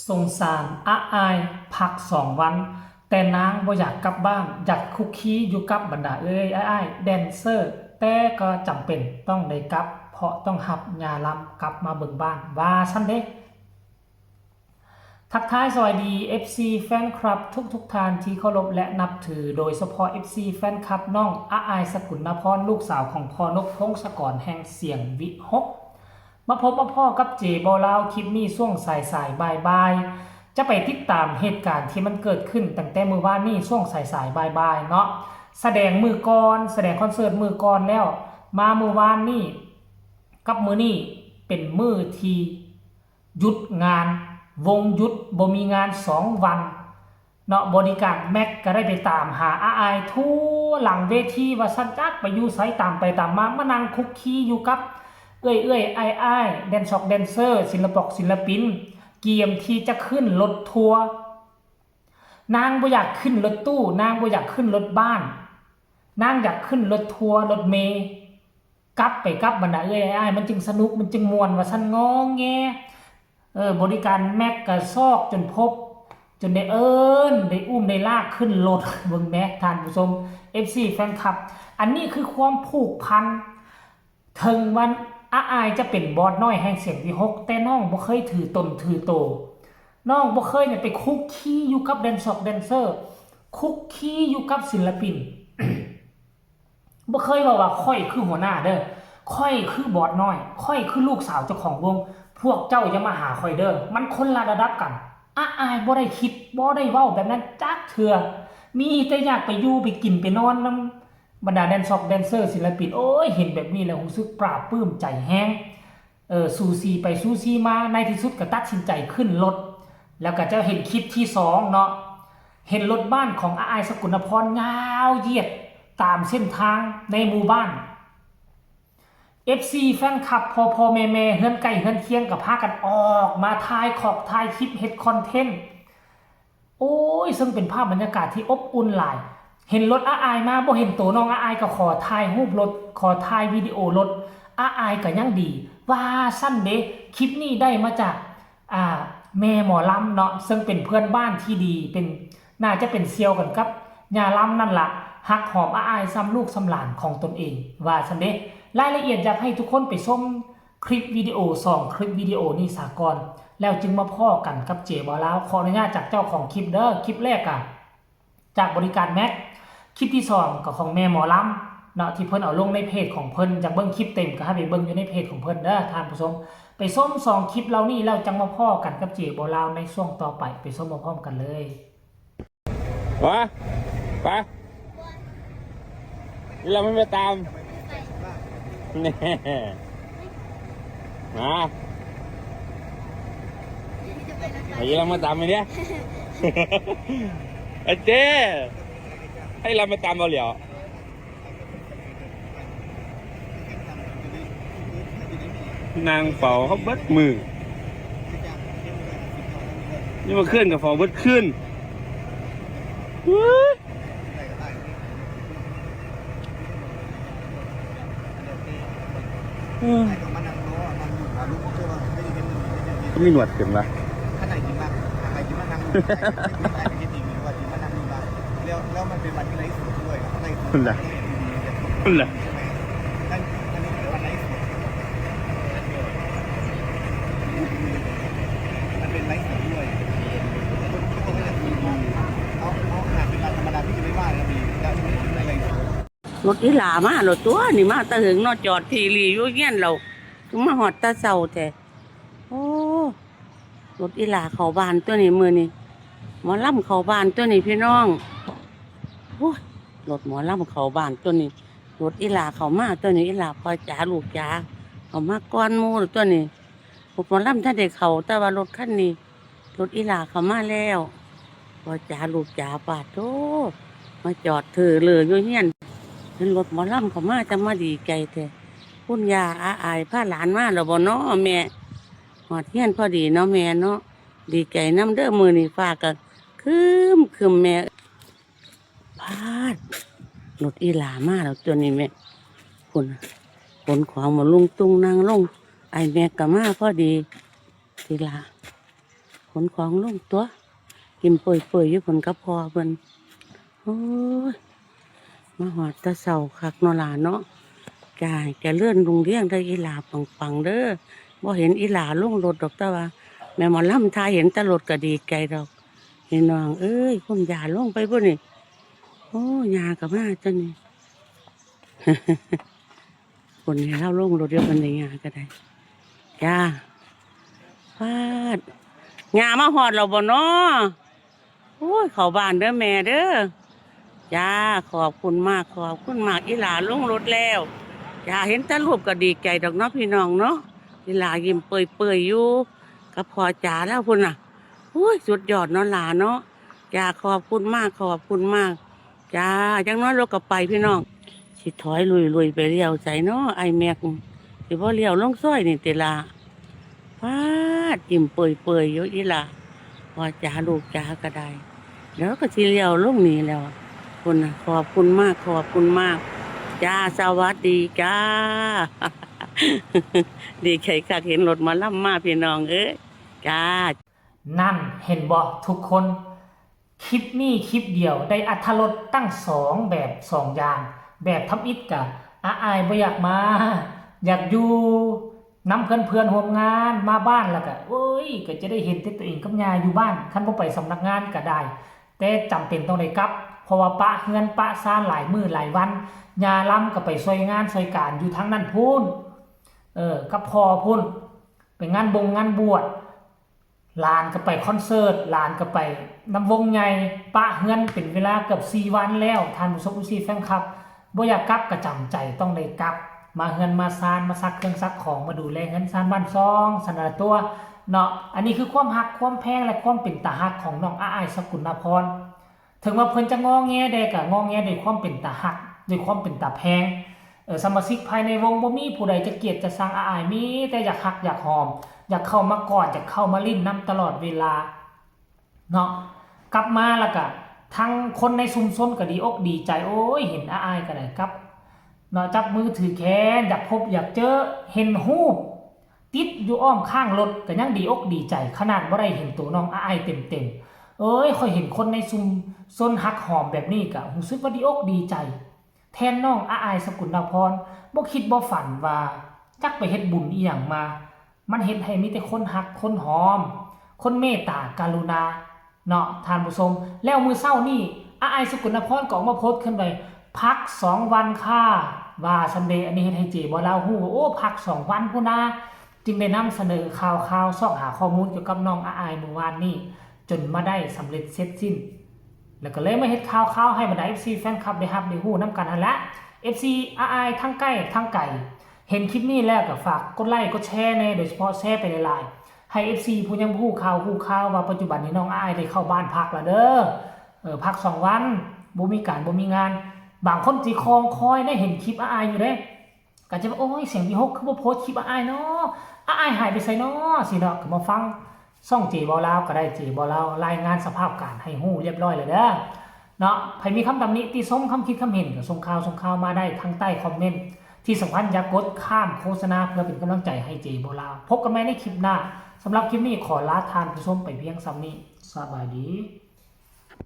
สงสารอาอายพัก2 วัน แต่นางบ่อยากกลับบ้านอยากคุกคีอยู่กับบรรดาอ้ายแดนเซอร์แต่ก็จำเป็นต้องได้กลับเพราะต้องหับยาลำกลับมาเบิ่งบ้านว่าซั่นเด้ทักทายสวัสดี FC แฟนคลับทุกท่านที่เคารพและนับถือโดยเฉพาะ FC แฟนคลับน้องอาอายสกุลพรลูกสาวของพ่อนกพงศกรแห่งเสียงวิหกมาพบมาพ่อกับเจบอลาวคลิปนี้ช่วงสายบ่ายจะไปติดตามเหตุการณ์ที่มันเกิดขึ้นตั้งแต่มือวานนี้ช่วงสายบ่ายเนาะแสดงมือก่อนแสดงคอนเสิร์ตมือก่อนแล้วมามือวานนี้กับมือนี้เป็นมือที่หยุดงานวงหยุดบ่มีงาน2 วันเนาะบริการแม็กก็ได้ไปตามหาอาอายทั่วหลังเวทีว่าสันจักไปอยู่ไสตามไปตามมานั่งคุกคีอยู่กับไอ้แดนช็อกแดนเซอร์ศิลปินเกียมที่จะขึ้นรถทัวร์นางบ่อยากขึ้นรถตู้นางบ่อยากขึ้นรถบ้านนางอยากขึ้นรถทัวร์รถเมล์กลับบรรดาไอ้มันจึงสนุกมันจึงม่วนว่าซั่นงอแงบริการแม็กก็ซอกจนพบจนได้ได้อุ้มได้ลากขึ้นรถเบิ่งแม็กท่านผู้ชม FC แฟนคลับอันนี้คือความผูกพันถึงวันอาอายจะเป็นบอสน้อยแห่งเสียงวิหกแต่น้องบ่เคยถือตนถือโตน้องบ่เคยเนี่ยไปคุกคีอยู่กับแดนเซอร์คุกคีอยู่กับศิลปิน บ่เคยว่าค่อยคือหัวหน้าเด้อค่อยคือบอสน้อยค่อยคือลูกสาวเจ้าของวงพวกเจ้าอย่ามาหาค่อยเด้อมันคนละระดับกันอาอายบ่ได้คิดบ่ได้เว้าแบบนั้นจักเทื่อมีแต่อยากไปอยู่ไปกินไปนอนนำบรรดาแดนเซอร์ศิลปินโอ้ยเห็นแบบนี้แล้วรู้สึกปลาบปลื้มใจแฮงซูซีไปซูซีมาในที่สุดก็ตัดสินใจขึ้นรถแล้วก็จะเห็นคลิปที่2เนาะเห็นรถบ้านของอาอายสกุลพรยาวเหยียดตามเส้นทางในหมู่บ้าน FC แฟนคลับพอแม่เฮือนไก่เฮือนเคียงกับพากันออกมาถ่ายคลิปเฮ็ดคอนเทนต์โอ้ยซึ่งเป็นภาพบรรยากาศที่อบอุ่นหลายเห็นรถอาอายมาบ่เห็นตัวน้องอาอายก็ขอถ่ายรูปรถขอถ่ายวิดีโอรถอาอายก็ยังดีว่าสั้นเด้คลิปนี้ได้มาจากแม่หมอลำเนาะซึ่งเป็นเพื่อนบ้านที่ดีเป็นน่าจะเป็นเซียวกันกับยาลำนั่นล่ะฮักหอมอาอายซ้ำลูกซ้ำหลานของตนเองว่าซั่นเด้รายละเอียดอยากให้ทุกคนไปชมคลิปวิดีโอ2 คลิปวิดีโอนี้สากลแล้วจึงมาพ่อกันกับเจบอลาวขออนุญาตจากเจ้าของคลิปเด้อคลิปแรกจากบริการแม็กคลิปที่2ก็ของแม่หมอลำเนาะที่เพิ่นเอาลงในเพจของเพิ่นจากเบิ่งคลิปเต็มก็ให้ไปเบิ่งอยู่ในเพจของเพิ่นเด้อท่านผู้ชมไปส้ม2 คลิปเหล่านี้แล้วจังมาพ่อกันกับเจบอลาวในช่วงต่อไปไปส้มมาพร้อมกันเลยวะไปเราไม่ไปตามแน่มาไอ้เรามาตามไปเนี่ยไอ้เจ้ให้เรามาตามเราเหลียวนางเฝ้าเขาเบิดมือนี่มาขึ้นกับเฝ้าเบิดขึ้นก็มีหนวดเต็มละข้างในจริงมากข้างในจริงมากนั่งดูได้จริงจริงว่าจริงมากนั่งดูบ้างแล้วมันเป็นวันที่ไร้สุดด้วยข้างในนั่นแหละนั่นแหละอันนี้เป็นวันไร้สุดมันเป็นไร้สุดด้วยคนก็จะมีเขาหากเป็นวันธรรมดาพี่จะไม่ว่าแล้วมีแล้วไม่ไร้สุดรถอีหลามารถตัวนี่มาตะหึงเนาะจอดทีรีอยู่เงี้ยนเราถึงมาหอดตาเศร้าแท้โอ้รถอีหลาเข้าบ้านตัวนี้มือนี่หมอลำเข้าบ้านตัวนี้พี่น้องโอ้ยรถหมอลำเข้าบ้านตัวนี้รถอีหลาเข้ามาตัวนี้อีหลาพอจ๋าลูกจ๋าเข้ามาก้อนมูตัวนี้รถหมอลำถ้าเด็กเข้าแต่ว่ารถคันนี้รถอีหลาเข้ามาแล้วพอจ๋าลูกจ๋าปาดโตมาจอดถือเลยอยู่เงี้ยนเห็นรถหมอลำเขามาจะมาดีใจแท้คุณยาอาอายพาหลานมาแล้วบ่เนาะแม่หอดเฮียนพอดีเนาะแม่เนาะดีใจน้ำเด้อมือนี่ฟ้าก็คืมแม่พาดรถอีหลามาแล้วตัวนี้แม่คุณขนของมาลุงตุงนางลงไอแม่ก็มาพอดีทีลา ขนของลงตัวกินเปื่อยๆอยู่เพิ่นกับพ่อเพิ่นโอ้ยมาหอดแตะเสาคักเนาะหลานเนาะจ้าแกเลื่อนลุงเลี้ยงได้อีหลาปังๆเด้อบ่เห็นอีหลาลงรถดอกแต่ว่าแม่หมอลำทาเห็นแตรถก็ดีใจดอกพี่น้องเอ้ยคุณยาลงไปบ่นี่โอ้ยาก็มาจังนี่ คนนี้เราลงรถเดียวกันในยาก็ได้จ้าฟาดงามาหอดเราบ่เนาะโอ้ยเข้าบ้านเด้อแม่เด้อจ้าขอบคุณมากอีหลาลงรถแล้วจ้าเห็นตารูปก็ดีใจดอกเนาะพี่น้องเนาะอีหลายิ้มเปื่อยๆอยู่กับพ่อจ๋าแล้วพุ่นน่ะโอ้ยสุดยอดเนาะหลาเนาะจ้าขอบคุณมากจ้าจังน้อยรถก็ไปพี่น้องสิถอยลุยไปเลี้ยวใจเนาะไอแม็กสิบ่เลี้ยวลงซอยนี่ติลาฟาดยิ้มเปื่อยอยู่อีหลาพ่อจ๋าลูกจ๋าก็ได้เดี๋ยวก็สิเลี้ยวลงนี่แล้วคุณน่ะขอบคุณมากจ้าสวัสดีจ้า ดีใจคักเห็นรถมาล่ำมาพี่น้องเอ้ยจ้า นั่นเห็นบ่ทุกคนคลิปนี้คลิปเดียวได้อรรถรสตั้ง2แบบ2อย่างแบบทำอิฐกะอายบ่อยากมาอยากอยู่นำเพื่อนร่วมงานมาบ้านแล้วก็โอ้ยก็จะได้เห็นแต่ตัวเองกับยาอยู่บ้านคันบ่ไปสำนักงานก็ได้แต่จำเป็นต้องได้กลับเพราะว่าปะเฮือนปะซ่านหลายมื้อหลายวันยาล้ำก็ไปช่วยงานช่วยการอยู่ทั้งนั้นพูนกับพ่อพุ่นไปงานงานบวชหลานก็ไปคอนเสิร์ตหลานก็ไปนำวงใหญ่ปะเฮือนเป็นเวลาเกือบ4วันแล้วท่านผู้ชมผู้แฟนคลับบ่อยากกลับก็จำใจต้องได้กลับมาเฮือนมาซานมาซักเครื่องซักของมาดูแลเฮือนซานบ้านซองสนาตัวเนาะอันนี้คือความฮักความแพงและความเป็นตาฮักของน้องอ้ายสกุลพรถึงว่าเพิ่นจะงอแงได้ก็งอแงด้วยความเป็นตาฮักด้วยความเป็นตาแพงสมาชิกภายในวงบ่มีผู้ใดจะเกลียดจะชังอ้ายมีแต่อยากฮักอยากหอมอยากเข้ามากอดอยากเข้ามาลิ้นน้ำตลอดเวลาเนาะกลับมาแล้วก็ทั้งคนในชุมชนก็ดีอกดีใจโอ้ยเห็นอ้ายก็ได้ครับเนาะจับมือถือแขนอยากพบอยากเจอเห็นรูปติดอยู่อ้อมข้างรถก็ยังดีอกดีใจขนาดบ่ได้เห็นตัวน้องอ้ายเต็มเอ้ยค่อยเห็นคนในชุมชนฮักหอมแบบนี้ก็รู้สึกว่าดีอกดีใจแทนน้องอ้ายสกุลพรบ่คิดบ่ฝันว่าจักไปเฮ็ดบุญอีหยังมามันเห็นให้มีแต่คนหักคนหอมคนเมตตากรุณาเนาะท่านผู้ชมแล้วมื้อเช้านี่อ้ายสกุลพรก็ออกมาโพสต์ขึ้นไปพัก2วันค่ะว่าซันเดย์อันนี้เฮ็ดให้เจบ่ลาวฮู้ว่าโอ้พัก2วันพุ่นนะจึงได้นำเสนอข่าวซอกหาข้อมูลเกี่ยวกับน้องอ้ายเมื่อวานนี้จนมาได้สำเร็จเสร็จสิ้นแล้วก็เลยมาเฮ็ดข่าวให้บรรดา FC แฟนคลับได้รับได้ฮู้นํกันหั่นละ FC อ้ายทั้งใกล้ทั้งไกลเห็นคลิปนี้แล้วก็ฝากกดไลค์กดแชร์โดยเฉพาะแชร์ไปหลายๆให้ FC ผู้ยังฮู้ข่าวว่าปัจจุบันนี้น้องอ้ายได้เข้าบ้านพักแล้วเด้อพัก2วันบ่มีการบ่มีงานบางคนสิคอยได้เห็นคลิปอ้ายอยู่เด้ก็จะว่าโอ้ยเสียงพี่ฮกคือบ่โพสต์คลิปอ้ายเนาะอ้ายหายไปไสเนาะสิเนาะก็มาฟังซ่องเจบ่ลาวก็ได้เจบ่ลาวรายงานสภาพการให้ฮู้เรียบร้อยแล้วเด้อเนาะใครมีคำตำหนิติชมคำคิดคำเห็นก็ส่งข่าวมาได้ทางใต้คอมเมนต์ที่สำคัญอย่ากดข้ามโฆษณาเพื่อเป็นกำลังใจให้เจโบลาวพบกันใหม่ในคลิปหน้าสำหรับคลิปนี้ขอลาทานผู้ชมไปเพียงซ้ำนี้สบายดี